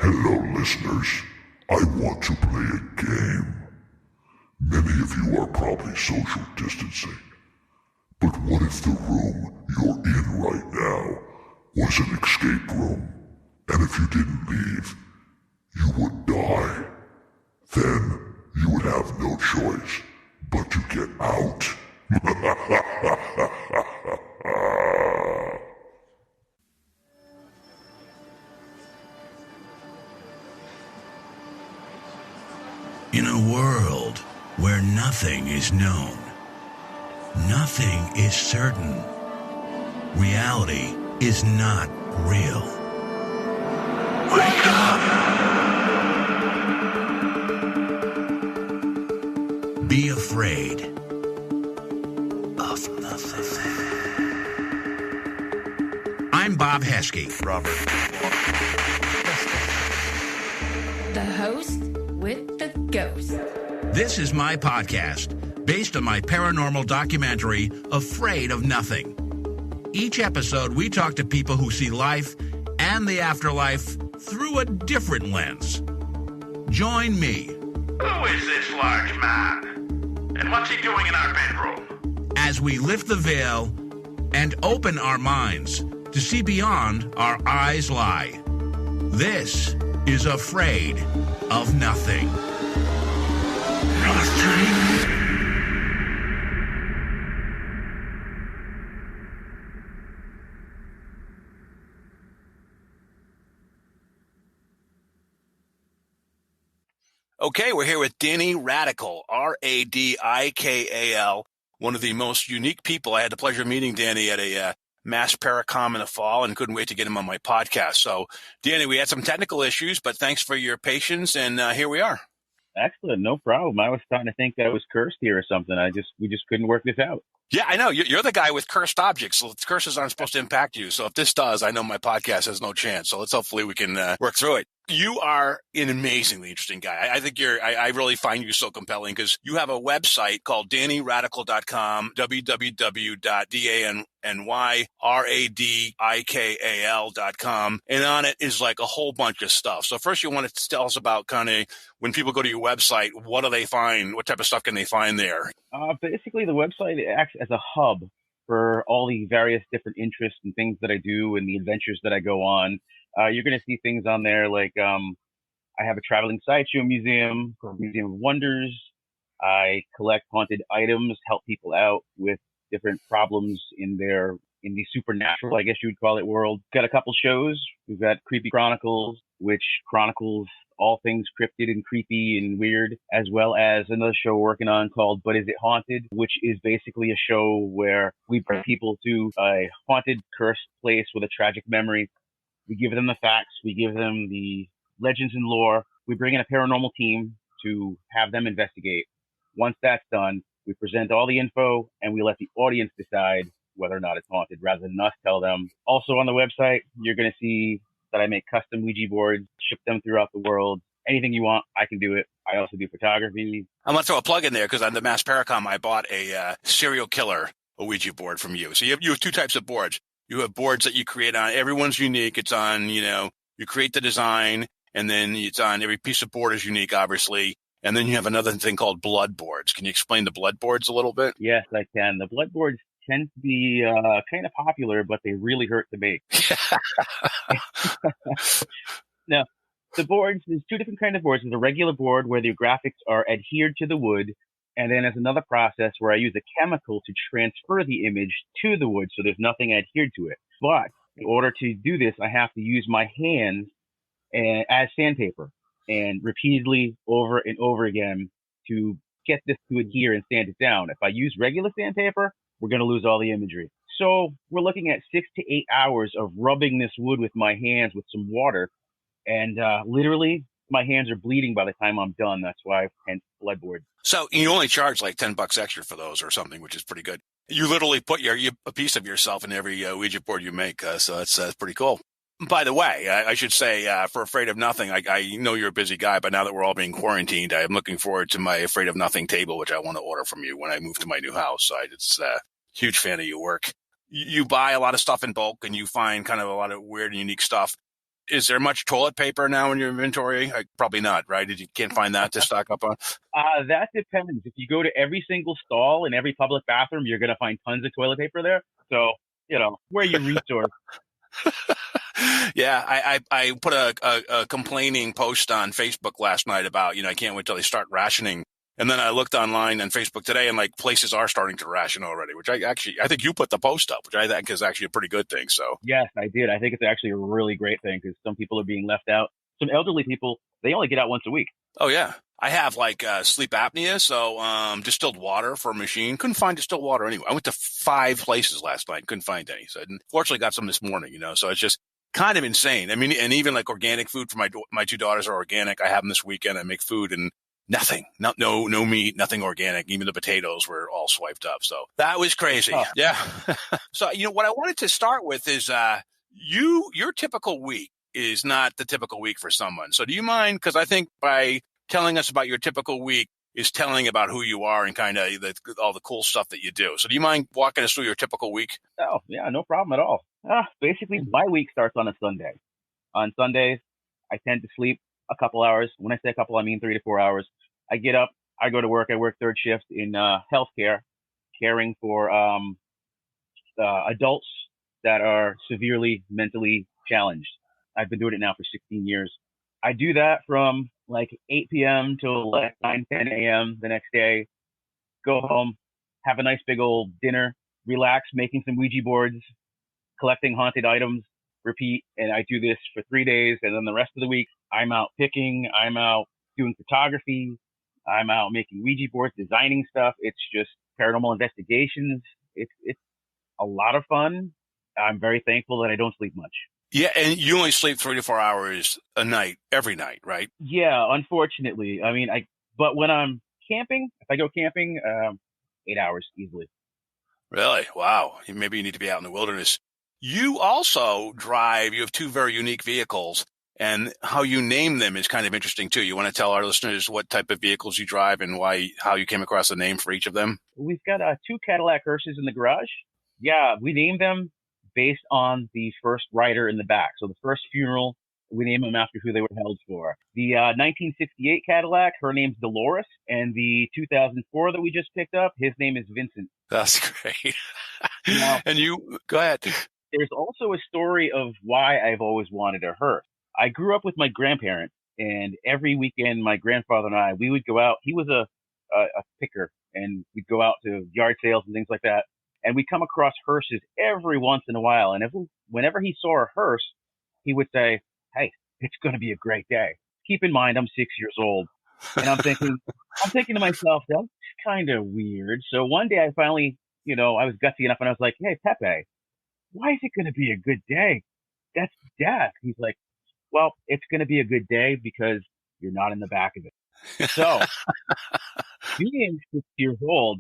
Hello, listeners. I want to play a game. Many of you are probably social distancing. But what if the room you're in right now was an escape room? And if you didn't leave, you would die. Then you would have no choice but to get out. In a world where nothing is known, nothing is certain, reality is not real. Wake up! Be afraid of nothing. I'm Bob Heskey. Robert. The host with the ghost. This is my podcast, based on my paranormal documentary, Afraid of Nothing. Each episode, we talk to people who see life and the afterlife through a different lens. Join me. Who is this large man? And what's he doing in our bedroom? As we lift the veil and open our minds to see beyond our eyes lie. This is Afraid of Nothing. Okay, we're here with Danny Radikal, Radikal, one of the most unique people. I had the pleasure of meeting Danny at a Mass Paracom in the fall and couldn't wait to get him on my podcast. So, Danny, we had some technical issues, but thanks for your patience, and here we are. Excellent, no problem. I was starting to think that I was cursed here or something. We just couldn't work this out. Yeah, I know. You're the guy with cursed objects. So curses aren't supposed to impact you. So if this does, I know my podcast has no chance. So hopefully we can work through it. You are an amazingly interesting guy. I think I really find you so compelling because you have a website called DannyRadikal.com, www.DannyRadikal.com. And on it is like a whole bunch of stuff. So first you want to tell us about kind of when people go to your website, what do they find? What type of stuff can they find there? Basically, the website acts as a hub for all the various different interests and things that I do and the adventures that I go on. You're going to see things on there like I have a traveling sideshow museum called Museum of Wonders. I collect haunted items, help people out with different problems in the supernatural, I guess you would call it, world. Got a couple shows. We've got Creepy Chronicles, which chronicles all things cryptid and creepy and weird, as well as another show we're working on called But Is It Haunted, which is basically a show where we bring people to a haunted, cursed place with a tragic memory. We give them the facts. We give them the legends and lore. We bring in a paranormal team to have them investigate. Once that's done, we present all the info and we let the audience decide whether or not it's haunted rather than us tell them. Also on the website, you're going to see that I make custom Ouija boards, ship them throughout the world. Anything you want, I can do it. I also do photography. I'm going to throw a plug in there because on the Mass Paracom, I bought a serial killer Ouija board from you. So you have two types of boards. You have boards that you create on. Everyone's unique. It's on, you create the design, and then it's on every piece of board is unique, obviously. And then you have another thing called blood boards. Can you explain the blood boards a little bit? Yes, I can. The blood boards tend to be kind of popular, but they really hurt to make. Now, the boards, there's two different kinds of boards. There's a regular board where the graphics are adhered to the wood. And then there's another process where I use a chemical to transfer the image to the wood so there's nothing adhered to it. But in order to do this, I have to use my hands as sandpaper and repeatedly over and over again to get this to adhere and sand it down. If I use regular sandpaper, we're going to lose all the imagery. So we're looking at 6 to 8 hours of rubbing this wood with my hands with some water. And literally, my hands are bleeding by the time I'm done. That's why hence blood board. So you only charge like $10 extra for those or something, which is pretty good. You literally put a piece of yourself in every Ouija board you make. So that's pretty cool. By the way, I should say for Afraid of Nothing, I know you're a busy guy, but now that we're all being quarantined, I'm looking forward to my Afraid of Nothing table, which I want to order from you when I move to my new house. So it's a huge fan of your work. You buy a lot of stuff in bulk and you find kind of a lot of weird and unique stuff. Is there much toilet paper now in your inventory? Probably not, right? You can't find that to stock up on? That depends. If you go to every single stall in every public bathroom, you're going to find tons of toilet paper there. So, where you resource. Yeah, I put a complaining post on Facebook last night about, I can't wait till they start rationing. And then I looked online on Facebook today, and like places are starting to ration already, which I think you put the post up, which I think is actually a pretty good thing. So yes, I did. I think it's actually a really great thing because some people are being left out. Some elderly people, they only get out once a week. Oh yeah, I have like sleep apnea, so distilled water for a machine. Couldn't find distilled water anywhere. I went to 5 places last night, couldn't find any. So I fortunately got some this morning. So it's just kind of insane. I mean, and even like organic food for my 2 daughters are organic. I have them this weekend. I make food and nothing, no meat, nothing organic. Even the potatoes were all swiped up. So that was crazy. Oh. Yeah. So, what I wanted to start with is your typical week is not the typical week for someone. So do you mind? Because I think by telling us about your typical week is telling about who you are and kind of all the cool stuff that you do. So do you mind walking us through your typical week? Oh, yeah, no problem at all. Basically, my week starts on a Sunday. On Sundays, I tend to sleep a couple hours. When I say a couple, I mean 3 to 4 hours. I get up, I go to work. I work third shift in healthcare, caring for adults that are severely mentally challenged. I've been doing it now for 16 years. I do that from like 8 p.m. till like 9, 10 a.m. the next day. Go home, have a nice big old dinner, relax, making some Ouija boards, collecting haunted items, repeat. And I do this for 3 days. And then the rest of the week, I'm out picking, I'm out doing photography, I'm out making Ouija boards, designing stuff. It's just paranormal investigations. It's a lot of fun. I'm very thankful that I don't sleep much. Yeah, and you only sleep 3 to 4 hours a night, every night, right? Yeah, unfortunately. I mean, but when I'm camping, if I go camping, 8 hours easily. Really? Wow. Maybe you need to be out in the wilderness. You also drive, you have 2 very unique vehicles, and how you name them is kind of interesting too. You want to tell our listeners what type of vehicles you drive and how you came across the name for each of them? We've got 2 Cadillac hearses in the garage. Yeah, we named them based on the first rider in the back. So the first funeral, we named them after who they were held for. The 1968 Cadillac, her name's Dolores, and the 2004 that we just picked up, his name is Vincent. That's great. Now, and you, go ahead. There's also a story of why I've always wanted a hearse. I grew up with my grandparents, and every weekend, my grandfather and I, we would go out. He was a picker, and we'd go out to yard sales and things like that. And we come across hearses every once in a while. And whenever he saw a hearse, he would say, "Hey, it's going to be a great day." Keep in mind, I'm 6 years old, and I'm thinking to myself, that's kind of weird. So one day I finally, I was gutsy enough, and I was like, "Hey, Pepe, why is it going to be a good day? That's death." He's like, "Well, it's going to be a good day because you're not in the back of it." So being 6 years old,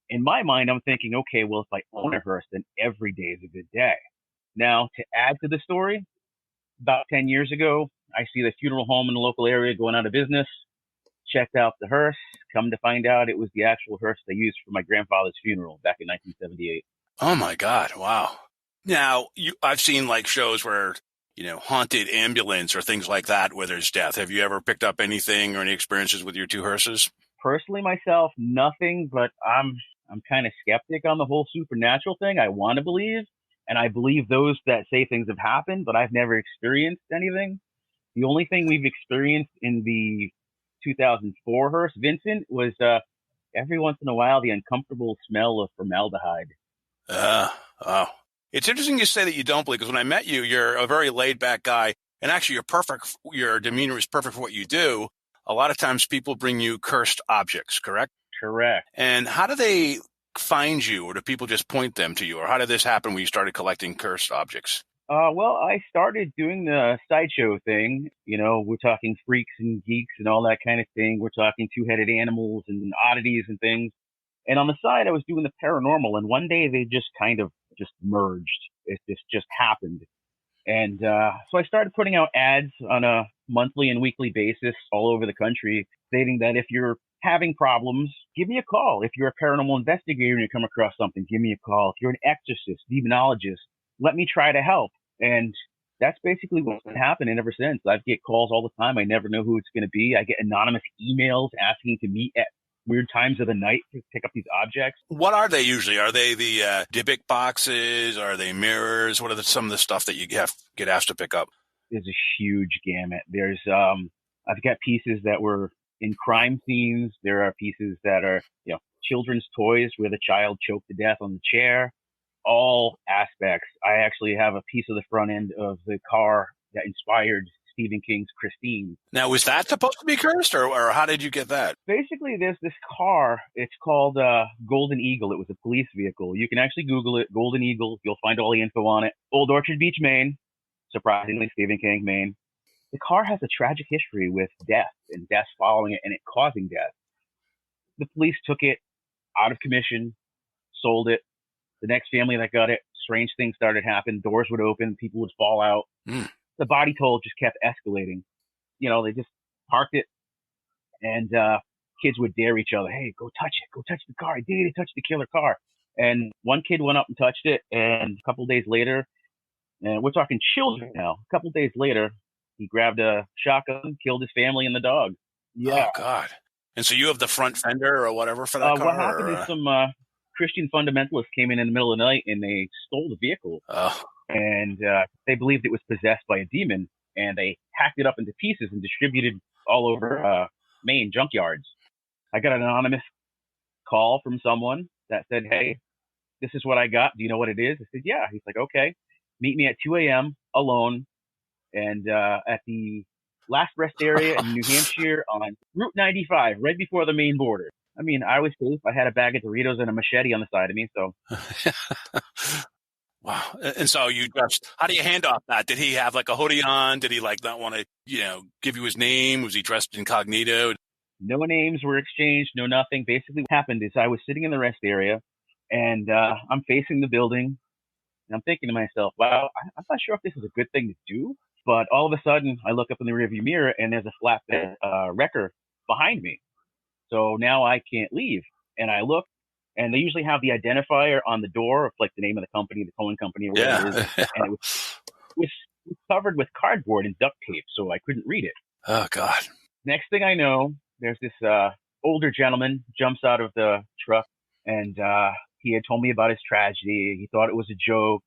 in my mind, I'm thinking, okay, well, if I own a hearse, then every day is a good day. Now, to add to the story, about 10 years ago, I see the funeral home in the local area going out of business, checked out the hearse, come to find out it was the actual hearse they used for my grandfather's funeral back in 1978. Oh, my God. Wow. Now, I've seen like shows where, haunted ambulance or things like that where there's death. Have you ever picked up anything or any experiences with your 2 hearses? Personally, myself, nothing, but I'm kind of skeptic on the whole supernatural thing. I want to believe, and I believe those that say things have happened, but I've never experienced anything. The only thing we've experienced in the 2004 hearse, Vincent, was every once in a while the uncomfortable smell of formaldehyde. Oh. It's interesting you say that you don't believe, because when I met you, you're a very laid-back guy, and actually you're perfect. Your demeanor is perfect for what you do. A lot of times people bring you cursed objects, correct? Correct. And how do they find you, or do people just point them to you? Or how did this happen when you started collecting cursed objects? Well, I started doing the sideshow thing. We're talking freaks and geeks and all that kind of thing. We're talking 2-headed animals and oddities and things. And on the side, I was doing the paranormal. And one day they just kind of just merged. It just happened. And so I started putting out ads on a monthly and weekly basis all over the country, stating that if you're having problems, give me a call. If you're a paranormal investigator and you come across something, give me a call. If you're an exorcist, demonologist, let me try to help. And that's basically what's been happening ever since. I get calls all the time. I never know who it's going to be. I get anonymous emails asking to meet at weird times of the night to pick up these objects. What are they usually? Are they the Dybbuk boxes? Are they mirrors? What are some of the stuff that you get asked to pick up? There's a huge gamut. There's I've got pieces that were in crime scenes. There are pieces that are, children's toys where the child choked to death on the chair. All aspects. I actually have a piece of the front end of the car that inspired Stephen King's Christine. Now, was that supposed to be cursed, or how did you get that? Basically, there's this car. It's called Golden Eagle. It was a police vehicle. You can actually Google it, Golden Eagle. You'll find all the info on it. Old Orchard Beach, Maine. Surprisingly, Stephen King, Maine. The car has a tragic history with death and deaths following it and it causing death. The police took it out of commission, sold it. The next family that got it, strange things started happening. Doors would open, people would fall out. The body toll just kept escalating. They just parked it, and kids would dare each other. Hey, go touch it. Go touch the car. I dare you to touch the killer car. And one kid went up and touched it, and a couple days later, and we're talking children now, a couple days later, he grabbed a shotgun, killed his family and the dog. Yeah. Oh, God. And so you have the front fender or whatever for that car? What happened is some Christian fundamentalists came in the middle of the night and they stole the vehicle. And they believed it was possessed by a demon, and they hacked it up into pieces and distributed all over Maine junkyards. I got an anonymous call from someone that said, hey, this is what I got. Do you know what it is? I said, yeah. He's like, okay, meet me at 2 a.m. alone and at the last rest area in New Hampshire on Route 95, right before the Maine border. I mean, I was safe. I had a bag of Doritos and a machete on the side of me, so. Wow. And so how do you hand off that? Did he have like a hoodie on? Did he not want to, give you his name? Was he dressed incognito? No names were exchanged, no nothing. Basically what happened is I was sitting in the rest area and I'm facing the building and I'm thinking to myself, wow, I'm not sure if this is a good thing to do, but all of a sudden I look up in the rearview mirror and there's a flatbed wrecker behind me. So now I can't leave. And I look, and they usually have the identifier on the door of like the name of the company, the Cohen Company or whatever it is. And it was covered with cardboard and duct tape, so I couldn't read it. Oh, God. Next thing I know, there's this older gentleman jumps out of the truck, and he had told me about his tragedy. He thought it was a joke.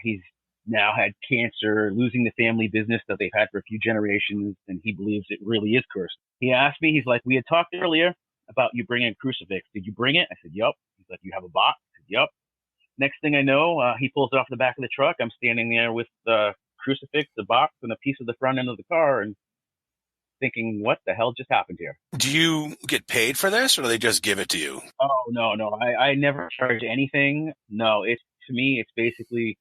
He's now had cancer, losing the family business that they've had for a few generations, and he believes it really is cursed. He asked me, he's like, we had talked earlier about you bringing a crucifix. Did you bring it? I said, yup. He's like, you have a box? I said, yup. Next thing I know, he pulls it off the back of the truck. I'm standing there with the crucifix, the box, and a piece of the front end of the car, and thinking, what the hell just happened here? Do you get paid for this, or do they just give it to you? Oh, no. I never charge anything. No, to me, it's basically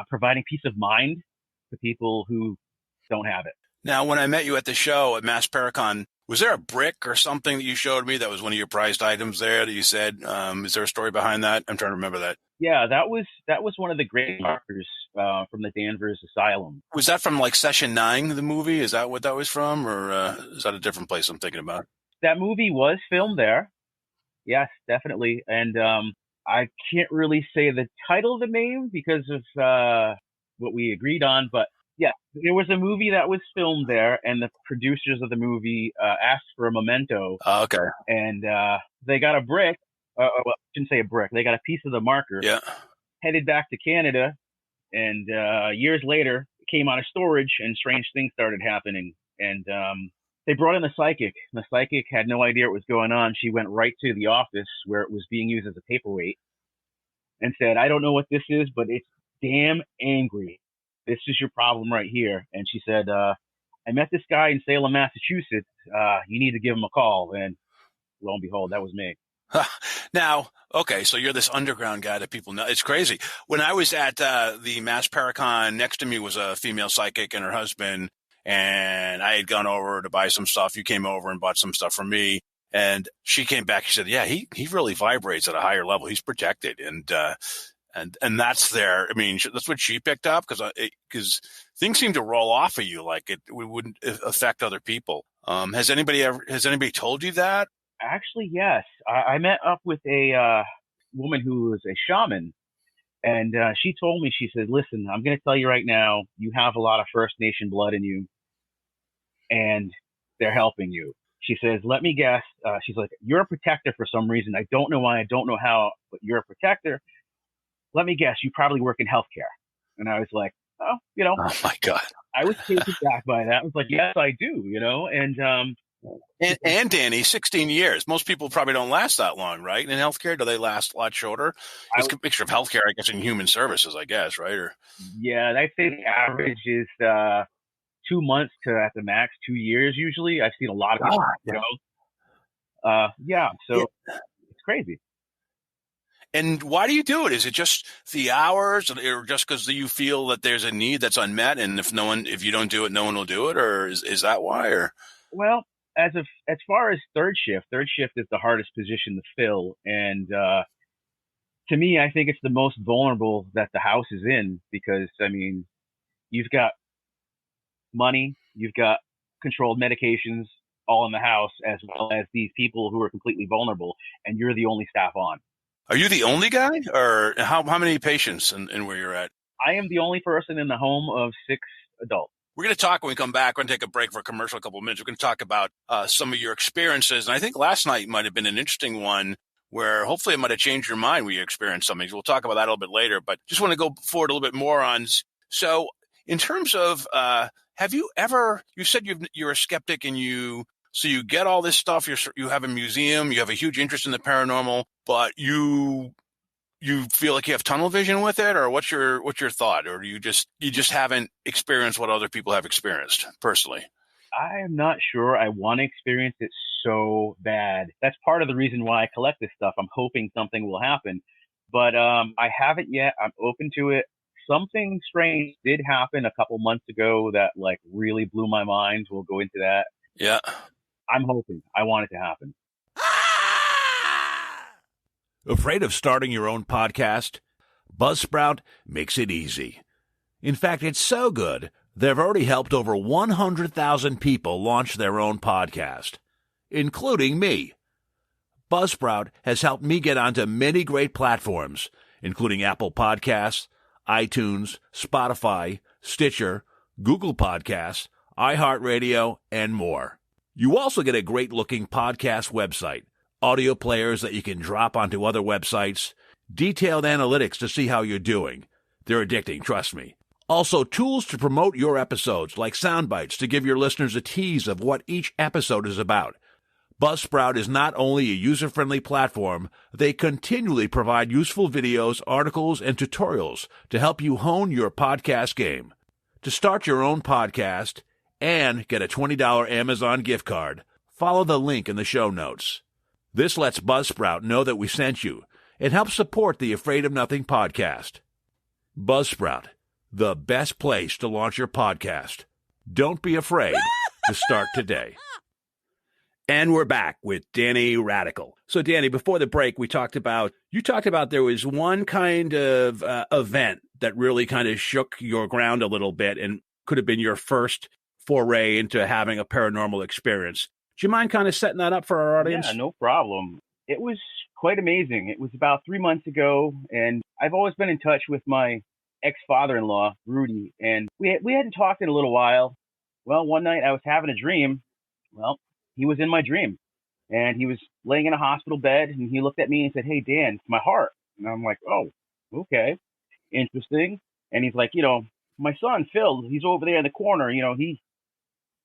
providing peace of mind to people who don't have it. Now, when I met you at the show at Mass Paracon, was there a brick or something that you showed me that was one of your prized items there that you said? Is there a story behind that? I'm trying to remember that. Yeah, that was one of the great markers from the Danvers Asylum. Was that from like Session 9, the movie? Is that what that was from? Or is that a different place I'm thinking about? That movie was filmed there. Yes, definitely. And I can't really say the title of the name because of what we agreed on, but yeah, there was a movie that was filmed there, and the producers of the movie asked for a memento. Oh, okay. And they got a brick. Well, I shouldn't say a brick. They got a piece of the marker. Yeah. Headed back to Canada, and years later, it came out of storage, and strange things started happening. And they brought in the psychic. The psychic had no idea what was going on. She went right to the office where it was being used as a paperweight and said, I don't know what this is, but it's damn angry. This is your problem right here. And she said, I met this guy in Salem, Massachusetts. You need to give him a call. And lo and behold, that was me. Now, okay, so you're this underground guy that people know. It's crazy. When I was at the Mass Paracon, next to me was a female psychic and her husband, and I had gone over to buy some stuff. You came over and bought some stuff from me, and she came back. She said, yeah, he really vibrates at a higher level. He's protected. And that's there. I mean, that's what she picked up because things seem to roll off of you like it wouldn't affect other people. Has anybody told you that? Actually, yes. I met up with a woman who was a shaman, And she told me, she said, listen, I'm going to tell you right now, you have a lot of First Nation blood in you, and they're helping you. She says, let me guess. She's like, you're a protector for some reason. I don't know why. I don't know how, but you're a protector. Let me guess. You probably work in healthcare. And I was like, oh, Oh my God. I was taken back by that. I was like, yes, I do, And Danny, 16 years. Most people probably don't last that long, right? In healthcare, do they last a lot shorter? It's a picture of healthcare, I guess, in human services, I guess, right? Or yeah, I'd say the average is 2 months to at the max 2 years. Usually, I've seen a lot of people go. So it's crazy. And why do you do it? Is it just the hours, or just because you feel that there's a need that's unmet, and if you don't do it, no one will do it, or is that why? Or well, as far as third shift is the hardest position to fill, and to me, I think it's the most vulnerable that the house is in, because I mean, you've got money, you've got controlled medications all in the house, as well as these people who are completely vulnerable, and you're the only staff on. Are you the only guy, or how many patients in where you're at? I am the only person in the home of 6 adults. We're going to talk when we come back. We're going to take a break for a commercial, a couple of minutes. We're going to talk about some of your experiences. And I think last night might have been an interesting one where hopefully it might have changed your mind when you experienced something. We'll talk about that a little bit later, but just want to go forward a little bit more on. So in terms of, have you ever, you said you're a skeptic, and so you get all this stuff, you have a museum, you have a huge interest in the paranormal, but you feel like you have tunnel vision with it, or what's your thought? Or you just haven't experienced what other people have experienced personally? I am not sure I want to experience it so bad. That's part of the reason why I collect this stuff. I'm hoping something will happen, but I haven't yet. I'm open to it. Something strange did happen a couple months ago that like really blew my mind. We'll go into that. Yeah. I'm hoping. I want it to happen. Afraid of starting your own podcast? Buzzsprout makes it easy. In fact, it's so good, they've already helped over 100,000 people launch their own podcast, including me. Buzzsprout has helped me get onto many great platforms, including Apple Podcasts, iTunes, Spotify, Stitcher, Google Podcasts, iHeartRadio, and more. You also get a great-looking podcast website, audio players that you can drop onto other websites, detailed analytics to see how you're doing. They're addicting, trust me. Also, tools to promote your episodes, like sound bites to give your listeners a tease of what each episode is about. Buzzsprout is not only a user-friendly platform, they continually provide useful videos, articles, and tutorials to help you hone your podcast game. To start your own podcast and get a $20 Amazon gift card, follow the link in the show notes. This lets Buzzsprout know that we sent you and helps support the Afraid of Nothing podcast. Buzzsprout, the best place to launch your podcast. Don't be afraid to start today. And we're back with Danny Radikal. So, Danny, before the break, you talked about there was one kind of event that really kind of shook your ground a little bit and could have been your first foray into having a paranormal experience. Do you mind kind of setting that up for our audience? Yeah, no problem. It was quite amazing. It was about 3 months ago, and I've always been in touch with my ex-father-in-law, Rudy, and we hadn't talked in a little while. Well, one night I was having a dream. Well, he was in my dream, and he was laying in a hospital bed, and he looked at me and said, "Hey, Dan, it's my heart." And I'm like, "Oh, okay, interesting." And he's like, "My son, Phil, he's over there in the corner.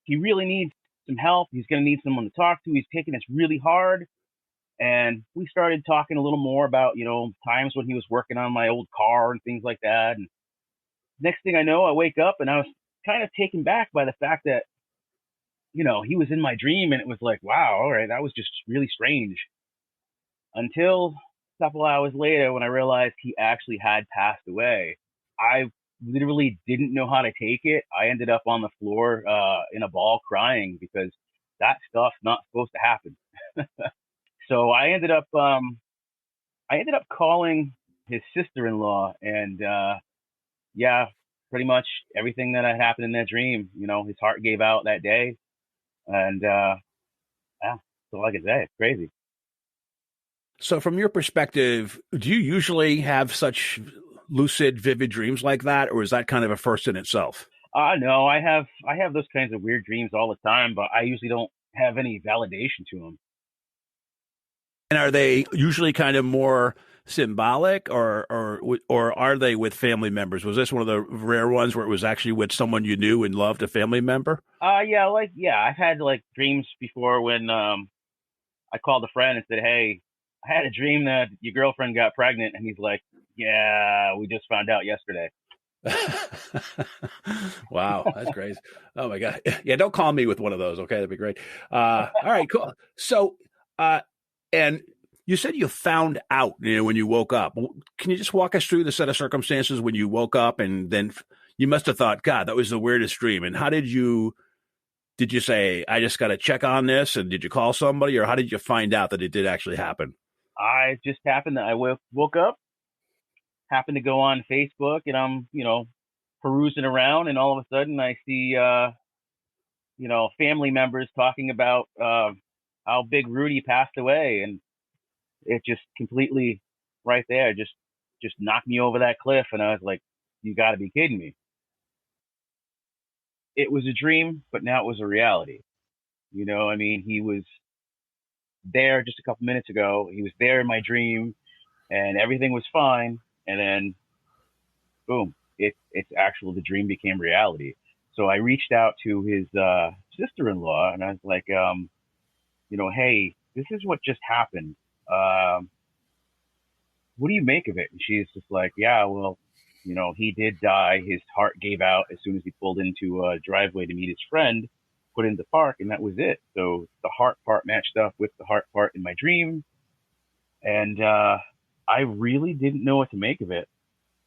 He really needs some help. He's going to need someone to talk to. He's taking this really hard." And we started talking a little more about, times when he was working on my old car and things like that. And next thing I know, I wake up and I was kind of taken back by the fact that, he was in my dream, and it was like, wow, all right, that was just really strange. Until a couple hours later when I realized he actually had passed away. I literally didn't know how to take it. I ended up on the floor in a ball crying, because that stuff's not supposed to happen. So I ended up calling his sister-in-law, and pretty much everything that had happened in that dream, his heart gave out that day, and that's all I can say. It's crazy. So from your perspective, do you usually have such lucid, vivid dreams like that, or is that kind of a first in itself? No, I have those kinds of weird dreams all the time, but I usually don't have any validation to them. And are they usually kind of more symbolic, or are they with family members? Was this one of the rare ones where it was actually with someone you knew and loved, a family member? I've had like dreams before when I called a friend and said, "Hey, I had a dream that your girlfriend got pregnant," and he's like, "Yeah, we just found out yesterday." Wow, that's crazy. Oh my God. Yeah, don't call me with one of those. Okay, that'd be great. All right, cool. So, and you said you found out, when you woke up. Can you just walk us through the set of circumstances when you woke up, and then you must have thought, God, that was the weirdest dream. And how did you say, I just got to check on this? And did you call somebody, or how did you find out that it did actually happen? I just happened to, I woke up, happened to go on Facebook, and I'm, perusing around, and all of a sudden I see, family members talking about how Big Rudy passed away, and it just completely right there just knocked me over that cliff, and I was like, you got to be kidding me. It was a dream, but now it was a reality. He was there just a couple minutes ago. He was there in my dream, and everything was fine, and then boom, it's actual, the dream became reality. So I reached out to his sister-in-law, and I was like, hey, this is what just happened. What do you make of it? And she's just like, yeah, well, he did die. His heart gave out as soon as he pulled into a driveway to meet his friend, put in the park, and that was it. So the heart part matched up with the heart part in my dream. And I really didn't know what to make of it.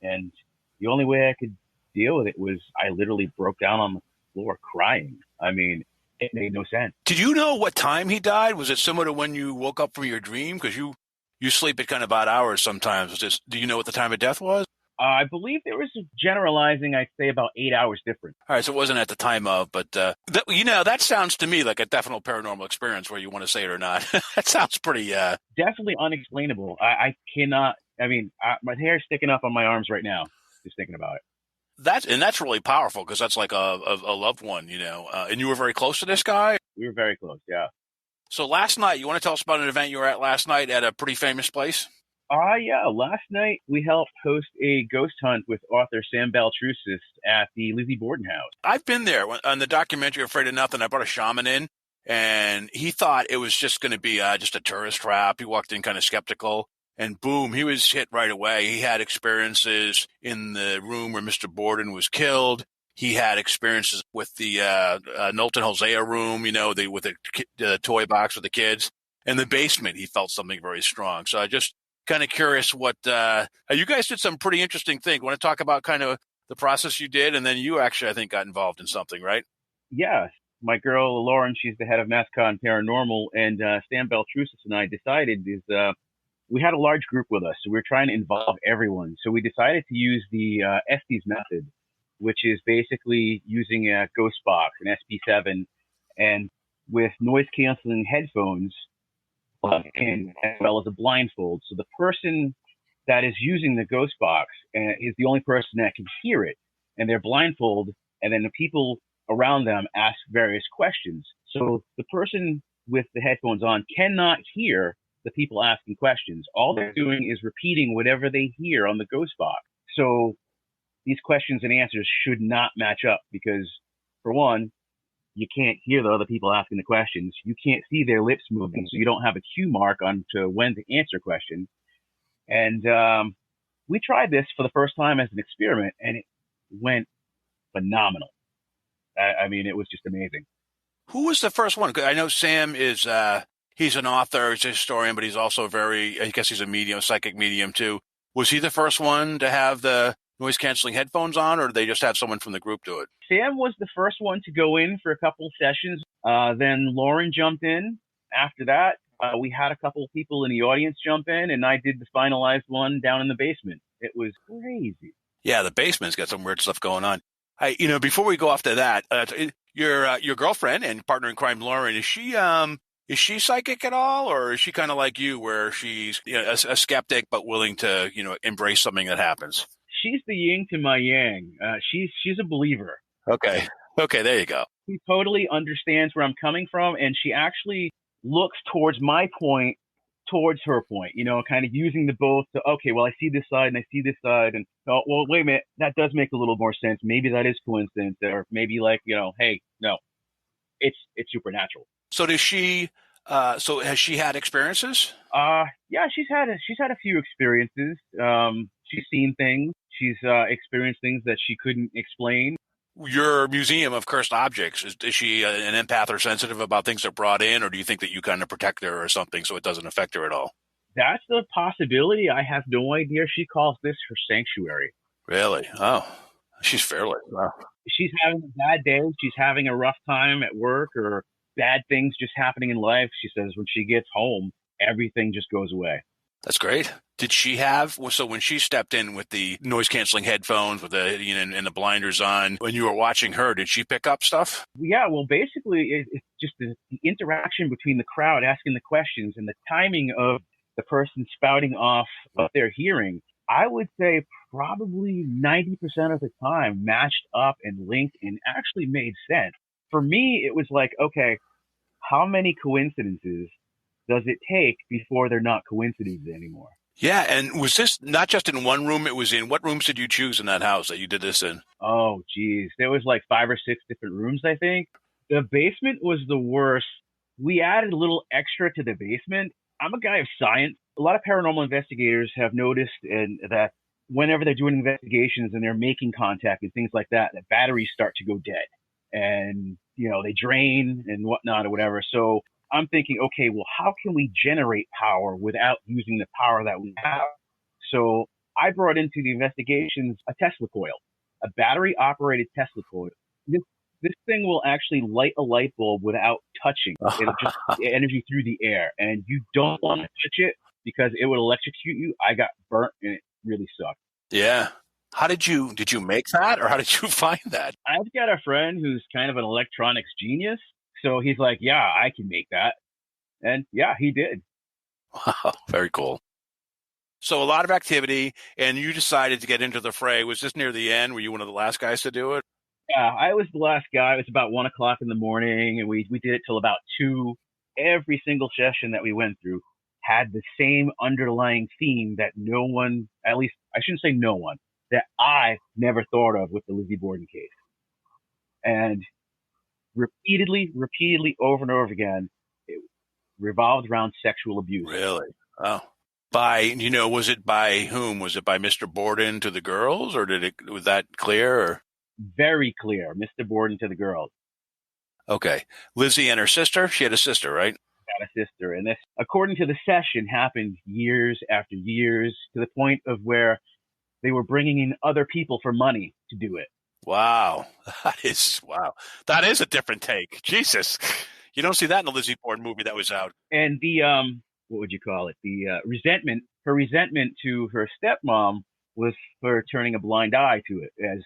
And the only way I could deal with it was I literally broke down on the floor crying. I mean, it made no sense. Did you know what time he died? Was it similar to when you woke up from your dream? Because you sleep at kind of odd hours sometimes. Do you know what the time of death was? I believe there was, generalizing, I'd say about 8 hours different. All right, so it wasn't at the time of, but that sounds to me like a definite paranormal experience, whether you want to say it or not. That sounds pretty... Definitely unexplainable. I cannot... my hair's sticking up on my arms right now, just thinking about it. That's really powerful, because that's like a loved one, and you were very close to this guy? We were very close, yeah. So last night, you want to tell us about an event you were at last night at a pretty famous place? Yeah. Last night, we helped host a ghost hunt with author Sam Baltrusis at the Lizzie Borden House. I've been there. On the documentary Afraid of Nothing, I brought a shaman in, and he thought it was just going to be just a tourist trap. He walked in kind of skeptical, and boom, he was hit right away. He had experiences in the room where Mr. Borden was killed. He had experiences with the Knowlton Hosea room, with the toy box with the kids. And the basement, he felt something very strong. So I just kind of curious what you guys did some pretty interesting thing. Want to talk about kind of the process you did, and then you actually, I think, got involved in something, right? Yeah. My girl, Lauren, she's the head of MassCon Paranormal, and Sam Baltrusis and I decided we had a large group with us, so we were trying to involve everyone. So we decided to use the Estes method, which is basically using a ghost box, an SP7, and with noise-canceling headphones plugged in, as well as a blindfold. So the person that is using the ghost box is the only person that can hear it, and they're blindfolded, and then the people around them ask various questions. So the person with the headphones on cannot hear the people asking questions. All they're doing is repeating whatever they hear on the ghost box. So these questions and answers should not match up, because, for one, you can't hear the other people asking the questions. You can't see their lips moving, so you don't have a cue mark on to when to answer questions. And we tried this for the first time as an experiment, and it went phenomenal. I mean, it was just amazing. Who was the first one? 'Cause I know Sam is he's an author, he's a historian, but he's also I guess he's a medium, psychic medium too. Was he the first one to have the noise-canceling headphones on, or did they just have someone from the group do it? Sam was the first one to go in for a couple sessions. Then Lauren jumped in. After that, we had a couple of people in the audience jump in, and I did the finalized one down in the basement. It was crazy. Yeah, the basement's got some weird stuff going on. Before we go off to that, your girlfriend and partner in crime, Lauren, is she psychic at all, or is she kind of like you, where she's a skeptic but willing to embrace something that happens? she's the yin to my yang. She's a believer. Okay. Okay, there you go. She totally understands where I'm coming from, and she actually looks towards my point, towards her point, kind of using the both to, okay, well, I see this side and I see this side, and, oh, well, wait a minute, that does make a little more sense. Maybe that is coincidence, or maybe hey, no, it's supernatural. So does she, so has she had experiences? Yeah, she's had a few experiences. She's seen things. She's experienced things that she couldn't explain. Your museum of cursed objects, is she an empath or sensitive about things that are brought in, or do you think that you kind of protect her or something so it doesn't affect her at all? That's a possibility. I have no idea. She calls this her sanctuary. Really? Oh, she's fearless. Wow. She's having a bad day. She's having a rough time at work, or bad things just happening in life. She says when she gets home, everything just goes away. That's great. Did she have, so when she stepped in with the noise-canceling headphones with the, and the blinders on, when you were watching her, did she pick up stuff? Yeah, well, basically, it's just the interaction between the crowd asking the questions and the timing of the person spouting off what they're hearing. I would say probably 90% of the time matched up and linked and actually made sense. For me, it was like, okay, how many coincidences does it take before they're not coincidences anymore? Yeah, and was this not just in one room? It was in, what rooms did you choose in that house that you did this in? Oh, geez. There was like 5 or 6 different rooms, I think. The basement was the worst. We added a little extra to the basement. I'm a guy of science. A lot of paranormal investigators have noticed that whenever they're doing investigations and they're making contact and things like that, that batteries start to go dead. And, they drain and whatnot or whatever. So I'm thinking, okay, well, how can we generate power without using the power that we have? So I brought into the investigations a Tesla coil, a battery-operated Tesla coil. This thing will actually light a light bulb without touching. It'll just energy through the air, and you don't want to touch it because it would electrocute you. I got burnt, and it really sucked. Yeah. How did you make that, or how did you find that? I've got a friend who's kind of an electronics genius. So he's like, yeah, I can make that. And yeah, he did. Wow, very cool. So a lot of activity, and you decided to get into the fray. Was this near the end? Were you one of the last guys to do it? Yeah, I was the last guy. It was about 1:00 in the morning, and we did it till about 2. Every single session that we went through had the same underlying theme that no one, at least I shouldn't say no one, that I never thought of with the Lizzie Borden case. And repeatedly, over and over again, it revolved around sexual abuse. Really? Oh. Was it by whom? Was it by Mr. Borden to the girls, or was that clear? Or? Very clear. Mr. Borden to the girls. Okay. Lizzie and her sister? She had a sister, right? Got a sister. And this, according to the session, happened years after years, to the point of where they were bringing in other people for money to do it. Wow. That is a different take. Jesus. You don't see that in the Lizzie Borden movie that was out. And the, what would you call it? The her resentment to her stepmom was for turning a blind eye to it. As,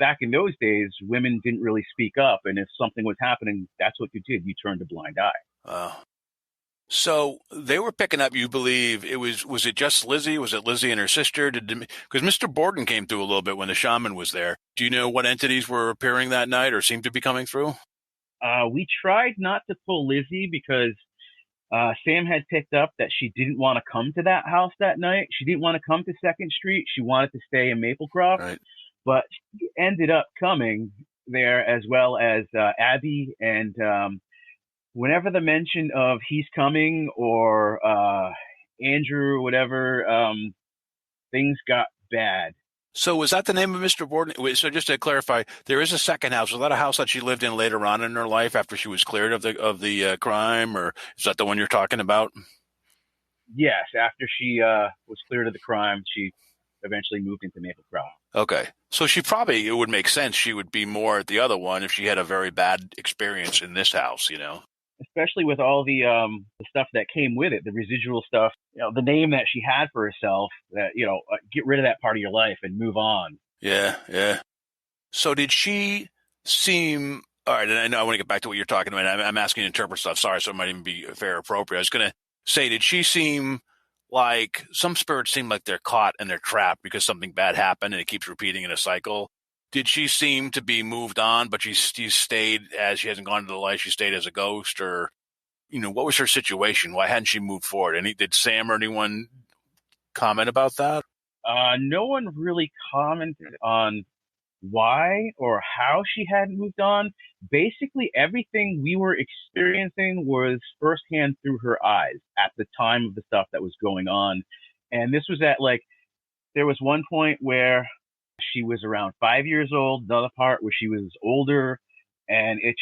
back in those days, women didn't really speak up. And if something was happening, that's what you did. You turned a blind eye. So they were picking up, you believe, was it just Lizzie? Was it Lizzie and her sister? Because Mr. Borden came through a little bit when the shaman was there. Do you know what entities were appearing that night or seemed to be coming through? We tried not to pull Lizzie because Sam had picked up that she didn't want to come to that house that night. She didn't want to come to 2nd Street. She wanted to stay in Maplecroft. Right. But she ended up coming there, as well as Abby. And whenever the mention of he's coming or Andrew or whatever, things got bad. So was that the name of Mr. Borden? So just to clarify, there is a second house. Was that a house that she lived in later on in her life after she was cleared of the crime, or is that the one you're talking about? Yes, after she was cleared of the crime, she eventually moved into Maplecroft. Okay, so it would make sense she would be more at the other one if she had a very bad experience in this house, Especially with all the stuff that came with it, the residual stuff, the name that she had for herself, that, get rid of that part of your life and move on. Yeah, yeah. So did she seem, all right, and I know I want to get back to what you're talking about. I'm asking you to interpret stuff. Sorry, so it might even be fair or appropriate. I was going to say, did she seem like some spirits seem like they're caught and they're trapped because something bad happened and it keeps repeating in a cycle. Did she seem to be moved on, but she stayed as she hasn't gone to the light? She stayed as a ghost, or what was her situation? Why hadn't she moved forward? Did Sam or anyone comment about that? No one really commented on why or how she hadn't moved on. Basically, everything we were experiencing was firsthand through her eyes at the time of the stuff that was going on. And this was there was one point where she was around 5 years old, another part where she was older, and it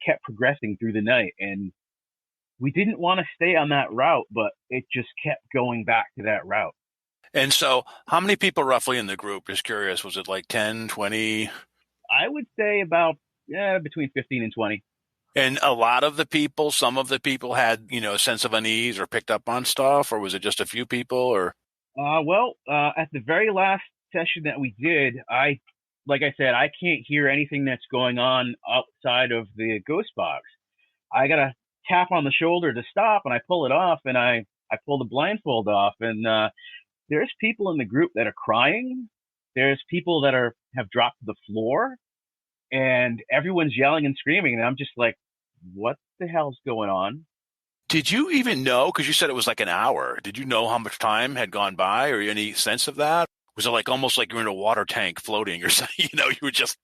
kept progressing through the night. And we didn't want to stay on that route, but it just kept going back to that route. And so how many people roughly in the group? Just curious. Was it like 10, 20? I would say about between 15 and 20. And some of the people had, a sense of unease or picked up on stuff, or was it just a few people? Or at the very last session that we did, like I said, I can't hear anything that's going on outside of the ghost box. I got to tap on the shoulder to stop, and I pull it off, and I pull the blindfold off, and there's people in the group that are crying. There's people that have dropped to the floor, and everyone's yelling and screaming, and I'm just like, what the hell's going on? Did you even know, because you said it was like an hour, did you know how much time had gone by, or any sense of that? Was it almost like you're in a water tank floating or something? You were just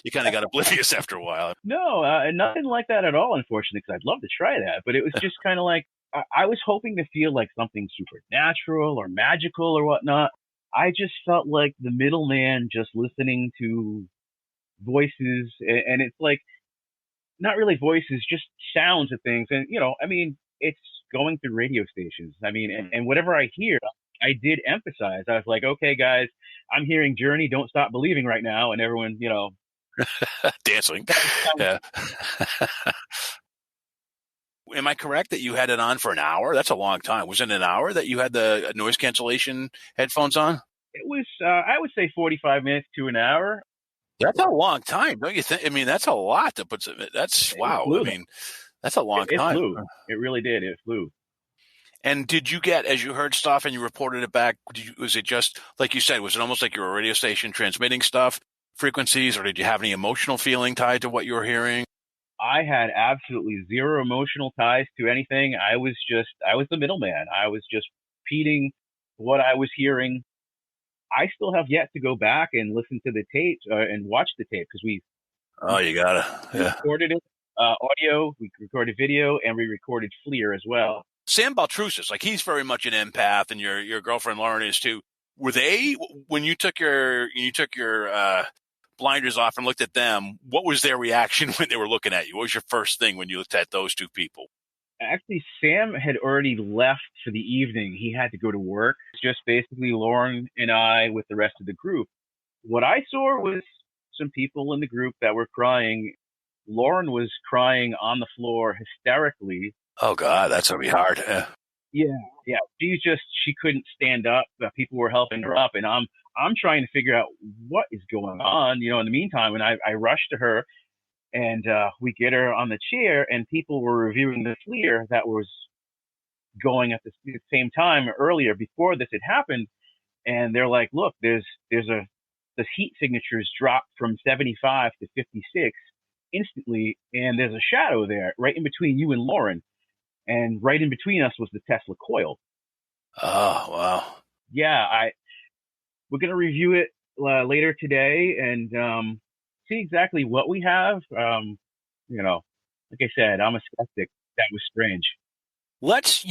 you kind of got oblivious after a while. No, nothing like that at all, unfortunately, because I'd love to try that. But it was just kind of I was hoping to feel like something supernatural or magical or whatnot. I just felt like the middleman just listening to voices, and it's not really voices, just sounds of things. And, it's going through radio stations. And whatever I hear, I did emphasize. I was like, okay, guys, I'm hearing Journey, Don't Stop Believing right now. And everyone, dancing. Yeah. Am I correct that you had it on for an hour? That's a long time. Was it an hour that you had the noise cancellation headphones on? It was, I would say 45 minutes to an hour. That's a long time, don't you think? That's a lot to put. That's wow. That's a long time. It flew. It really did. It flew. And did you get, as you heard stuff and you reported it back, was it just, like you said, was it almost like you were a radio station transmitting stuff, frequencies, or did you have any emotional feeling tied to what you were hearing? I had absolutely zero emotional ties to anything. I was the middleman. I was just repeating what I was hearing. I still have yet to go back and listen to the tape and watch the tape because we recorded it, audio, we recorded video, and we recorded FLIR as well. Sam Baltrusis, he's very much an empath, and your girlfriend Lauren is too. Were they, when you took your blinders off and looked at them, what was their reaction when they were looking at you? What was your first thing when you looked at those two people? Actually, Sam had already left for the evening. He had to go to work. It's just basically Lauren and I with the rest of the group. What I saw was some people in the group that were crying. Lauren was crying on the floor hysterically. Oh God, that's gonna be hard. Yeah. She couldn't stand up. People were helping her up, and I'm trying to figure out what is going on. In the meantime, and I rushed to her, and we get her on the chair, and people were reviewing the FLIR that was going at the same time earlier before this had happened, and they're like, "Look, the heat signatures dropped from 75 to 56 instantly, and there's a shadow there right in between you and Lauren." And right in between us was the Tesla coil. Oh, wow. Yeah, we're going to review it later today and see exactly what we have. Like I said, I'm a skeptic. That was strange. Let's,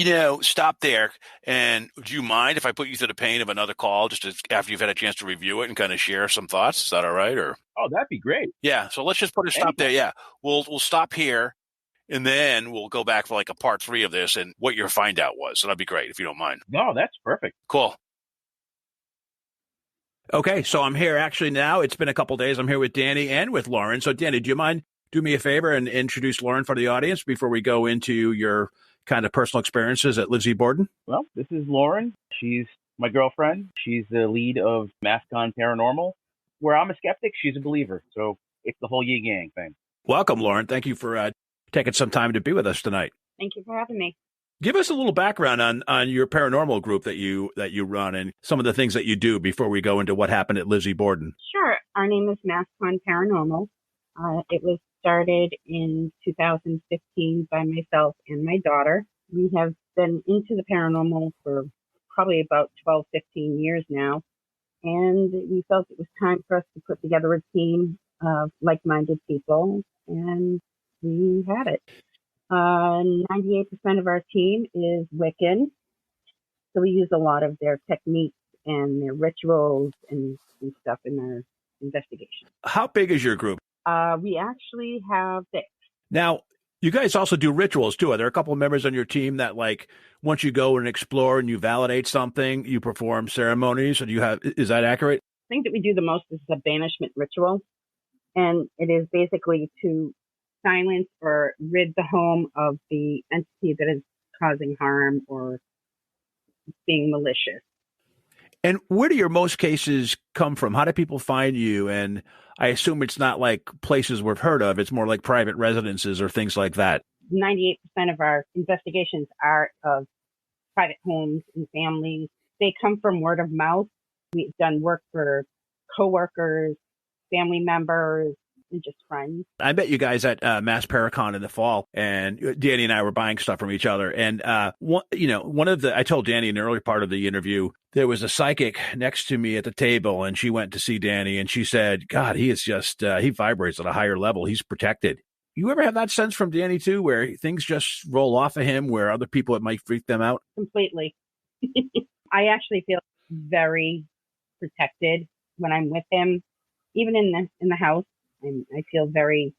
stop there. And do you mind if I put you through the pain of another call after you've had a chance to review it and kind of share some thoughts? Is that all right? Or that'd be great. Yeah. So let's just put a stop there. Yeah. We'll stop here. And then we'll go back for a part 3 of this and what your find out was. So that'd be great if you don't mind. No, that's perfect. Cool. Okay, so I'm here actually now. It's been a couple days. I'm here with Danny and with Lauren. So Danny, do you mind do me a favor and introduce Lauren for the audience before we go into your kind of personal experiences at Lizzie Borden? Well, this is Lauren. She's my girlfriend. She's the lead of Mascon Paranormal. Where I'm a skeptic, she's a believer. So it's the whole yin yang thing. Welcome, Lauren. Thank you for taking some time to be with us tonight. Thank you for having me. Give us a little background on your paranormal group that you run and some of the things that you do before we go into what happened at Lizzie Borden. Sure. Our name is Mascon Paranormal. It was started in 2015 by myself and my daughter. We have been into the paranormal for probably about 12, 15 years now. And we felt it was time for us to put together a team of like-minded people, and we had it. 98% of our team is Wiccan, so we use a lot of their techniques and their rituals and stuff in our investigation. How big is your group? We actually have 6. Now, you guys also do rituals too. Are there a couple of members on your team that, like, once you go and explore and you validate something, you perform ceremonies? Or do you have? Is that accurate? The thing that we do the most is the banishment ritual, and it is basically to silence or rid the home of the entity that is causing harm or being malicious. And where do your most cases come from? How do people find you? And I assume it's not like places we've heard of. It's more like private residences or things like that. 98% of our investigations are of private homes and families. They come from word of mouth. We've done work for coworkers, family members, and just friends. I met you guys at Mass Paracon in the fall, and Danny and I were buying stuff from each other. And I told Danny in the early part of the interview, there was a psychic next to me at the table, and she went to see Danny, and she said, "God, he is just he vibrates at a higher level. He's protected." You ever have that sense from Danny too, where things just roll off of him, where other people it might freak them out? Completely. I actually feel very protected when I'm with him, even in the house. I feel very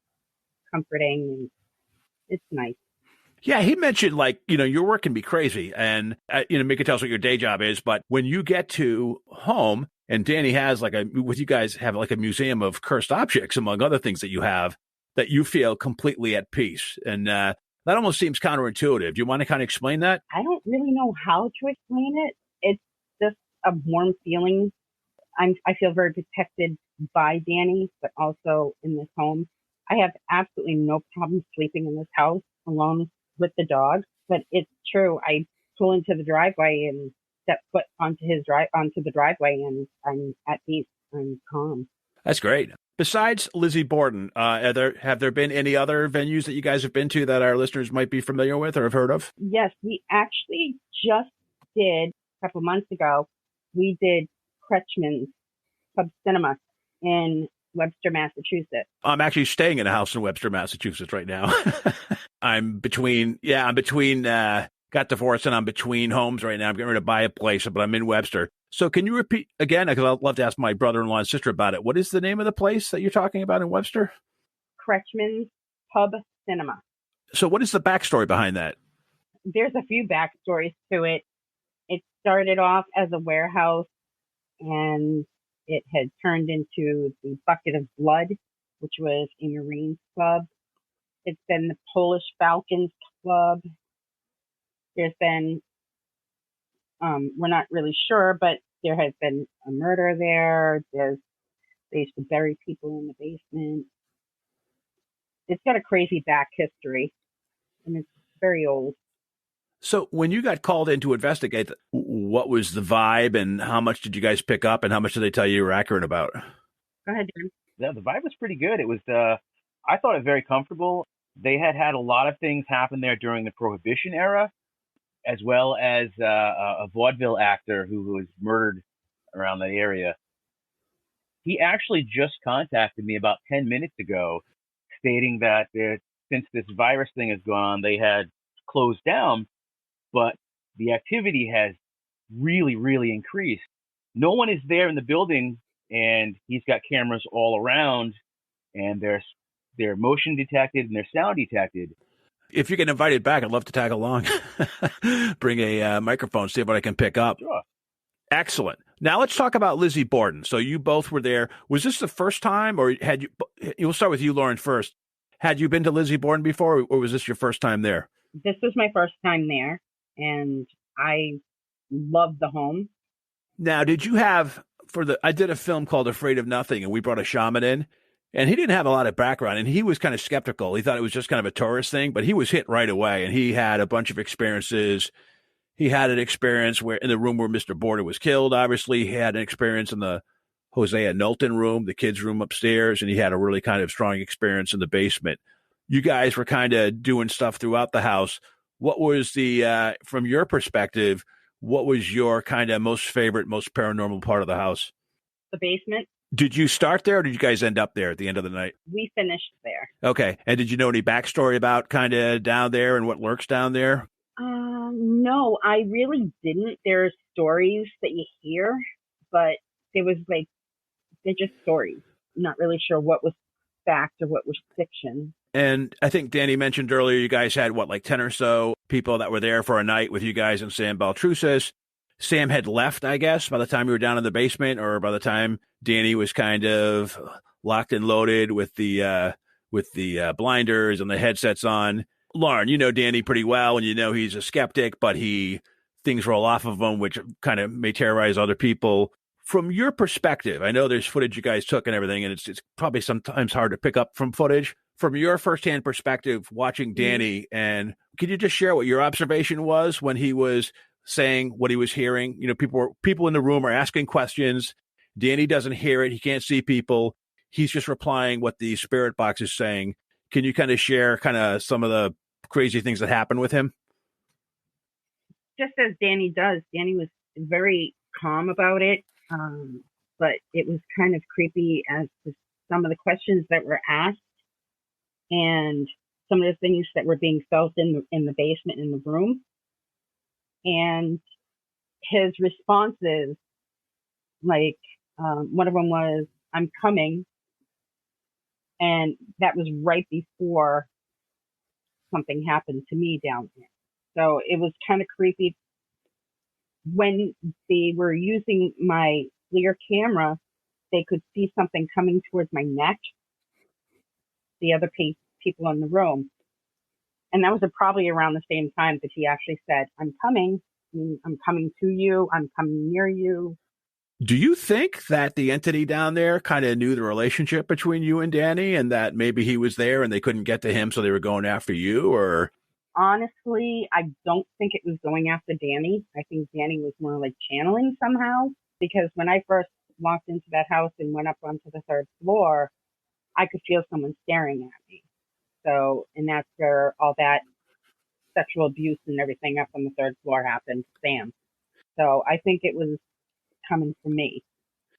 comforting, and it's nice. Yeah, he mentioned, like, your work can be crazy, and Mika tells what your day job is, but when you get to home, and Danny has you guys have like a museum of cursed objects, among other things that you have, that you feel completely at peace, and that almost seems counterintuitive. Do you want to kind of explain that? I don't really know how to explain it. It's just a warm feeling. I feel very protected by Danny, but also in this home. I have absolutely no problem sleeping in this house alone with the dog, but it's true. I pull into the driveway and step foot onto the driveway, and I'm at peace. I'm calm. That's great. Besides Lizzie Borden, have there been any other venues that you guys have been to that our listeners might be familiar with or have heard of? Yes, we actually just did, a couple months ago, we did Kretschmann's Pub Cinema in Webster, Massachusetts. I'm actually staying in a house in Webster, Massachusetts right now. I'm between, got divorced and I'm between homes right now. I'm getting ready to buy a place, but I'm in Webster. So can you repeat again? Because I'd love to ask my brother-in-law and sister about it. What is the name of the place that you're talking about in Webster? Kretschmann's Pub Cinema. So what is the backstory behind that? There's a few backstories to it. It started off as a warehouse, and it had turned into the Bucket of Blood, which was a Marines club. It's been the Polish Falcons Club. There's been, we're not really sure, but there has been a murder there. They used to bury people in the basement. It's got a crazy back history, and it's very old. So when you got called in to investigate, what was the vibe, and how much did you guys pick up, and how much did they tell you were accurate about? Go ahead, Dan. Yeah, the vibe was pretty good. It was, I thought it very comfortable. They had a lot of things happen there during the Prohibition era, as well as a vaudeville actor who was murdered around that area. He actually just contacted me about 10 minutes ago, stating that since this virus thing has gone on, they had closed down, but the activity has really, really increased. No one is there in the building, and he's got cameras all around, and they're motion detected and they're sound detected. If you get invited back, I'd love to tag along. Bring a microphone, see what I can pick up. Sure. Excellent. Now let's talk about Lizzie Borden. So you both were there. Was this the first time, or had you? We'll start with you, Lauren, first. Had you been to Lizzie Borden before, or was this your first time there? This was my first time there, and I loved the home. Now, did you have I did a film called Afraid of Nothing, and we brought a shaman in, And he didn't have a lot of background, and he was kind of skeptical. He thought it was just kind of a tourist thing, but he was hit right away, and he had a bunch of experiences. He had an experience where in the room where Mr. Border was killed, obviously. He had an experience in the Hosea Knowlton room, the kids' room upstairs, and he had a really kind of strong experience in the basement. You guys were kind of doing stuff throughout the house. What was from your perspective, what was your kind of most favorite, most paranormal part of the house? The basement. Did you start there, or did you guys end up there at the end of the night? We finished there. Okay. And did you know any backstory about kind of down there and what lurks down there? No, I really didn't. There's stories that you hear, but it was like, they're just stories. I'm not really sure what was fact or what was fiction. And I think Danny mentioned earlier, you guys had like 10 or so people that were there for a night with you guys and Sam Baltrusis. Sam had left, I guess, by the time you were down in the basement, or by the time Danny was kind of locked and loaded with the blinders and the headsets on. Lauren, you know Danny pretty well, and you know he's a skeptic, but things roll off of him, which kind of may terrorize other people. From your perspective, I know there's footage you guys took and everything, and it's probably sometimes hard to pick up from footage. From your firsthand perspective, watching Danny, and could you just share what your observation was when he was saying what he was hearing? You know, people in the room are asking questions. Danny doesn't hear it. He can't see people. He's just replying what the spirit box is saying. Can you kind of share kind of some of the crazy things that happened with him? Just as Danny does. Danny was very calm about it, but it was kind of creepy as to some of the questions that were asked and some of the things that were being felt in the basement, in the room. And his responses, like one of them was, "I'm coming." And that was right before something happened to me down there. So it was kind of creepy. When they were using my clear camera, they could see something coming towards my neck, the other people in the room. And that was probably around the same time that he actually said, "I'm coming to you, I'm coming near you." Do you think that the entity down there kind of knew the relationship between you and Danny, and that maybe he was there and they couldn't get to him, so they were going after you? Or honestly, I don't think it was going after Danny. I think Danny was more like channeling somehow, because when I first walked into that house and went up onto the third floor, I could feel someone staring at me. So, and that's where all that sexual abuse and everything up on the third floor happened to Sam. So I think it was coming from me.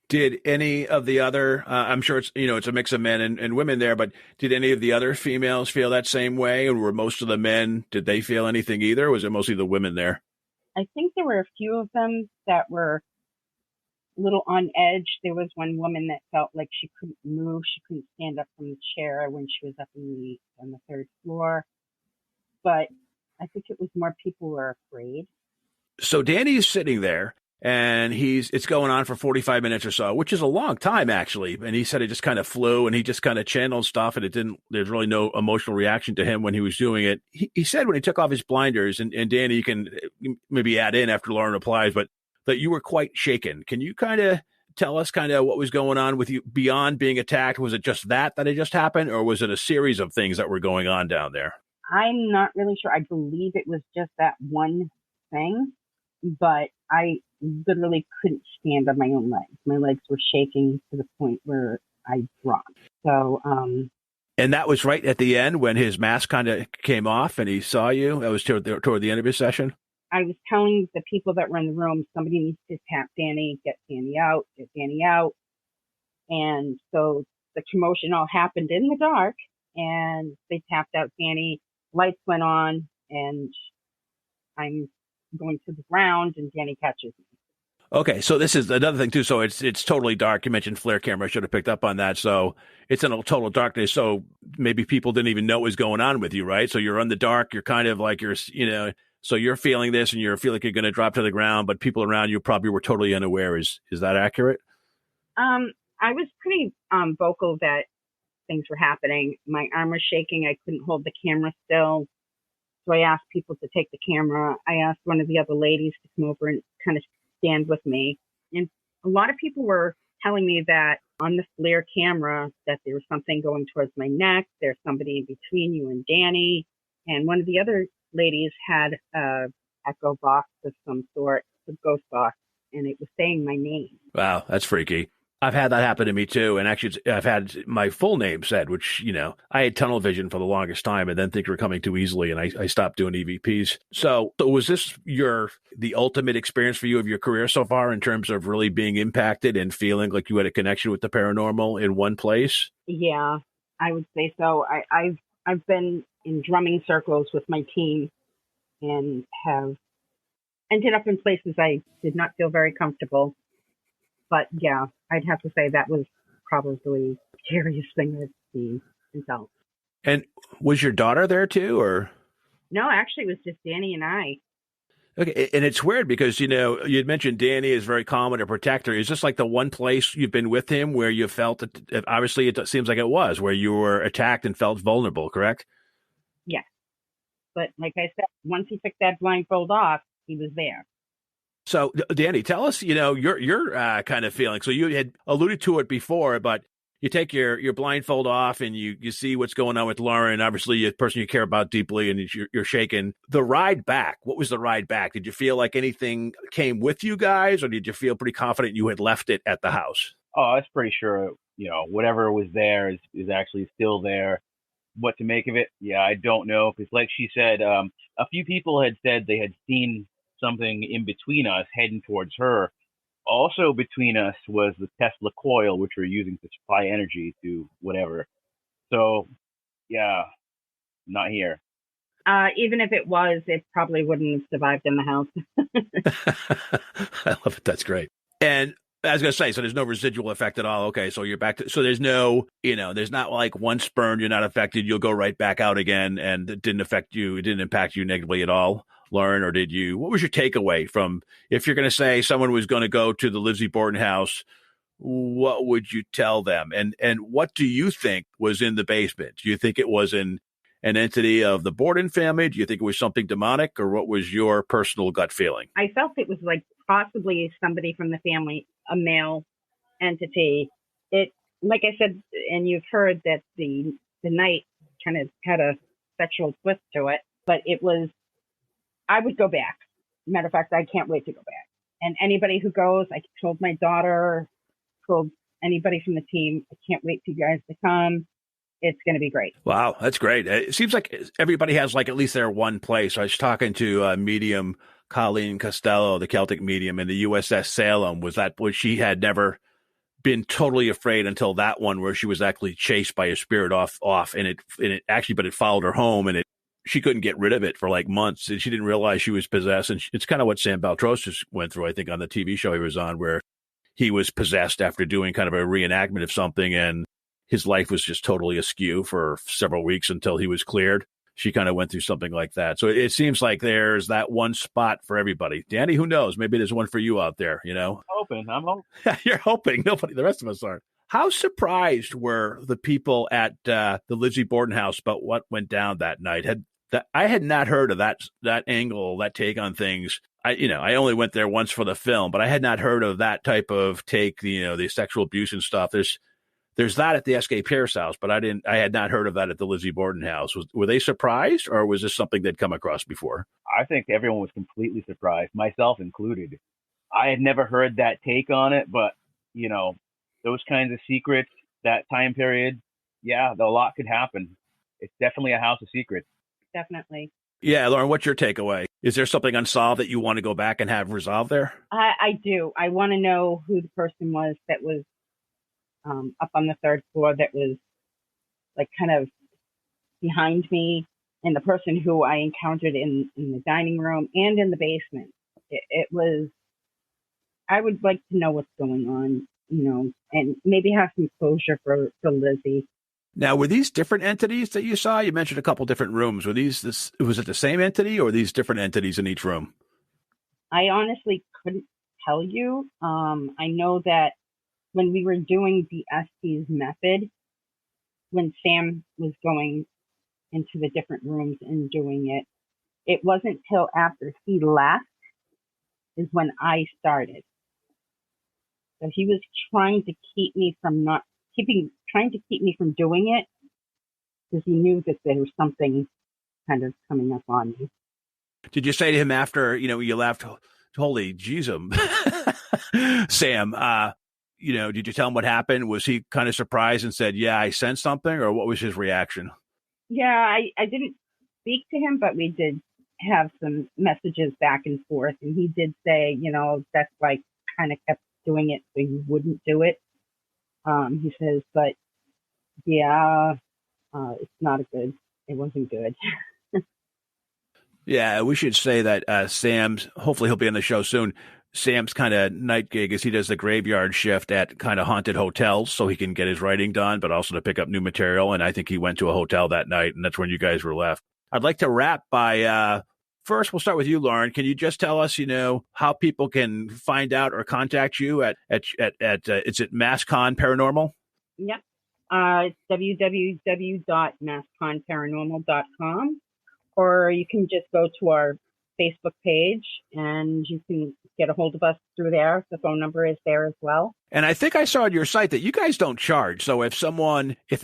Did any of the other, I'm sure it's a mix of men and women there, but did any of the other females feel that same way? And were most of the men, did they feel anything either? Or was it mostly the women there? I think there were a few of them that were a little on edge. There was one woman that felt like she couldn't move. She couldn't stand up from the chair when she was up on the third floor. But I think it was more people were afraid. So Danny's sitting there. And it's going on for 45 minutes or so, which is a long time, actually. And he said it just kind of flew and he just kind of channeled stuff, and there's really no emotional reaction to him when he was doing it. He said when he took off his blinders, and Danny, you can maybe add in after Lauren replies, but that you were quite shaken. Can you kind of tell us kind of what was going on with you beyond being attacked? Was it just that it just happened, or was it a series of things that were going on down there? I'm not really sure. I believe it was just that one thing, but I literally couldn't stand on my own legs. My legs were shaking to the point where I dropped. So, and that was right at the end when his mask kind of came off and he saw you. That was toward the end of his session. I was telling the people that were in the room, somebody needs to tap Danny, get Danny out. And so the commotion all happened in the dark, and they tapped out Danny. Lights went on, and I'm going to the ground, and Danny catches me. Okay, so this is another thing too. So it's totally dark. You mentioned flare camera. I should have picked up on that. So it's in a total darkness. So maybe people didn't even know what was going on with you, right? So you're in the dark. You're kind of like so you're feeling this, and you feel like you're going to drop to the ground, but people around you probably were totally unaware. Is that accurate? I was pretty vocal that things were happening. My arm was shaking. I couldn't hold the camera still. So I asked people to take the camera. I asked one of the other ladies to come over and kind of stand with me. And a lot of people were telling me that on the FLIR camera that there was something going towards my neck. There's somebody between you and Danny. And one of the other ladies had a echo box of some sort, a ghost box, and it was saying my name. Wow, that's freaky. I've had that happen to me too. And actually, I've had my full name said, which, I had tunnel vision for the longest time and then things were coming too easily and I stopped doing EVPs. So was this the ultimate experience for you of your career so far in terms of really being impacted and feeling like you had a connection with the paranormal in one place? Yeah, I would say so. I've been in drumming circles with my team and have ended up in places I did not feel very comfortable. But yeah, I'd have to say that was probably the scariest thing I've seen and felt. And was your daughter there too, or? No, actually, it was just Danny and I. Okay, and it's weird because, you had mentioned Danny is very calm and a protector. Is this like the one place you've been with him where you felt that, obviously it seems like it was, where you were attacked and felt vulnerable, correct? Yes. But like I said, once he took that blindfold off, he was there. So, Danny, tell us, your kind of feeling. So you had alluded to it before, but you take your blindfold off and you see what's going on with Lauren, obviously a person you care about deeply, and you're shaken. The ride back, what was the ride back? Did you feel like anything came with you guys, or did you feel pretty confident you had left it at the house? Oh, I was pretty sure, whatever was there is actually still there. What to make of it? Yeah, I don't know. Because like she said, a few people had said they had seen something in between us heading towards her. Also between us was the Tesla coil, which we're using to supply energy to whatever. So, yeah, not here. Even if it was, it probably wouldn't have survived in the house. I love it. That's great. And I was going to say, so there's no residual effect at all. Okay, so you're back to, so there's no, there's not like once burned, you're not affected, you'll go right back out again, and it didn't affect you, it didn't impact you negatively at all, Lauren, or did you? What was your takeaway from, if you're going to say someone was going to go to the Lizzie Borden house, what would you tell them? And what do you think was in the basement? Do you think it was an entity of the Borden family? Do you think it was something demonic, or what was your personal gut feeling? I felt it was like possibly somebody from the family, a male entity. It, like I said, and you've heard that the night kind of had a sexual twist to it, but it was, I would go back. Matter of fact, I can't wait to go back. And anybody who goes, I told my daughter, told anybody from the team, I can't wait for you guys to come. It's going to be great. Wow, that's great. It seems like everybody has like at least their one place. I was talking to medium Colleen Costello, the Celtic medium in the USS Salem, was she had never been totally afraid until that one where she was actually chased by a spirit off and it actually, but it followed her home and she couldn't get rid of it for like months, and she didn't realize she was possessed. And it's kind of what Sam Baltrosis went through, I think, on the TV show he was on, where he was possessed after doing kind of a reenactment of something, and his life was just totally askew for several weeks until he was cleared. She kind of went through something like that. So it seems like there's that one spot for everybody. Danny, who knows? Maybe there's one for you out there, I'm hoping. You're hoping. Nobody, the rest of us aren't. How surprised were the people at the Lizzie Borden house about what went down that night? I had not heard of that angle, that take on things. I only went there once for the film, but I had not heard of that type of take, the sexual abuse and stuff. There's that at the S.K. Pierce house, but I had not heard of that at the Lizzie Borden house. Were they surprised, or was this something they'd come across before? I think everyone was completely surprised, myself included. I had never heard that take on it, but, those kinds of secrets, that time period, yeah, a lot could happen. It's definitely a house of secrets. Definitely. Yeah, Lauren, what's your takeaway? Is there something unsolved that you want to go back and have resolved there? I do. I want to know who the person was that was up on the third floor, that was like kind of behind me, and the person who I encountered in the dining room and in the basement. It was, I would like to know what's going on, and maybe have some closure for Lizzie. Now, were these different entities that you saw? You mentioned a couple different rooms. Was it the same entity, or were these different entities in each room? I honestly couldn't tell you. I know that when we were doing the Estes method, when Sam was going into the different rooms and doing it, it wasn't till after he left is when I started. So he was trying to keep me from trying to keep me from doing it because he knew that there was something kind of coming up on me. Did you say to him after, you left, holy Jesus, Sam, did you tell him what happened? Was he kind of surprised and said, yeah, I sensed something, or what was his reaction? Yeah, I didn't speak to him, but we did have some messages back and forth. And he did say, that's like kind of kept doing it so you wouldn't do it. He says, but yeah, it wasn't good. Yeah, we should say that Sam's, hopefully he'll be on the show soon. Sam's kind of night gig is he does the graveyard shift at kind of haunted hotels so he can get his writing done, but also to pick up new material. And I think he went to a hotel that night, and that's when you guys were left. I'd like to wrap by, first, we'll start with you, Lauren. Can you just tell us, how people can find out or contact you at is it MassCon Paranormal? Yep. It's www.massconparanormal.com, or you can just go to our Facebook page and you can get a hold of us through there. The phone number is there as well. And I think I saw on your site that you guys don't charge. So if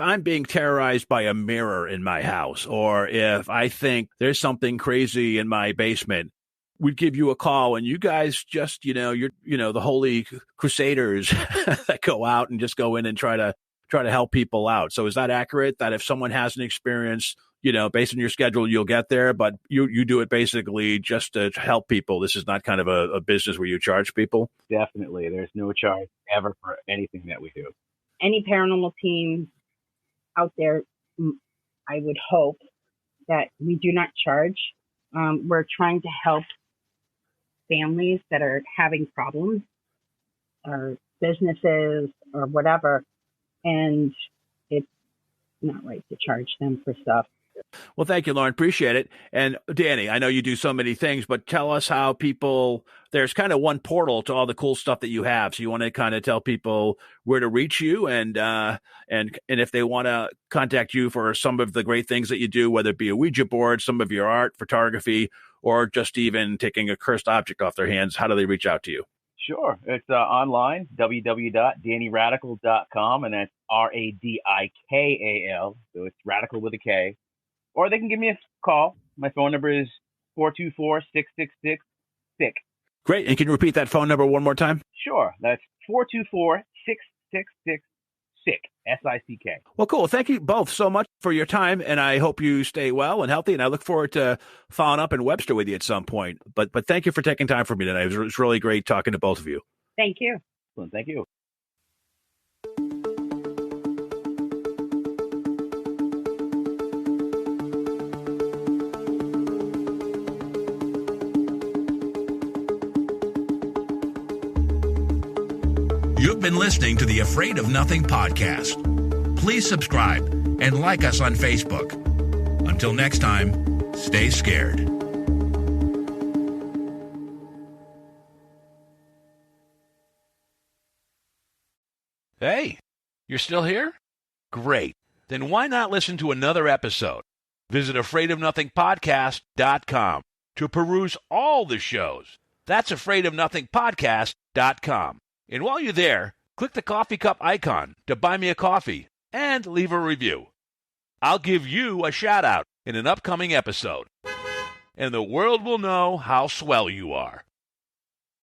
I'm being terrorized by a mirror in my house, or if I think there's something crazy in my basement, we'd give you a call, and you guys just, you're, the holy crusaders that go out and just go in and try to help people out. So is that accurate, that if someone has an experience, based on your schedule, you'll get there, but you do it basically just to help people? This is not kind of a business where you charge people? Definitely. There's no charge ever for anything that we do. Any paranormal team out there, I would hope that we do not charge. We're trying to help families that are having problems, or businesses or whatever, and it's not right to charge them for stuff. Well, thank you, Lauren. Appreciate it. And Danny, I know you do so many things, but tell us how there's kind of one portal to all the cool stuff that you have. So you want to kind of tell people where to reach you, and if they want to contact you for some of the great things that you do, whether it be a Ouija board, some of your art, photography, or just even taking a cursed object off their hands, how do they reach out to you? Sure. It's online, www.dannyradical.com, and that's Radikal. So it's radical with a K. Or they can give me a call. My phone number is 424-666-SICK. Great. And can you repeat that phone number one more time? Sure. That's 424-666-SICK. SICK. Well, cool. Thank you both so much for your time, and I hope you stay well and healthy, and I look forward to following up in Webster with you at some point. But thank you for taking time for me tonight. It was really great talking to both of you. Thank you. Well, thank you. You've been listening to the Afraid of Nothing podcast. Please subscribe and like us on Facebook. Until next time, stay scared. Hey, you're still here? Great. Then why not listen to another episode? Visit afraidofnothingpodcast.com to peruse all the shows. That's afraidofnothingpodcast.com. And while you're there, click the coffee cup icon to buy me a coffee and leave a review. I'll give you a shout-out in an upcoming episode, and the world will know how swell you are.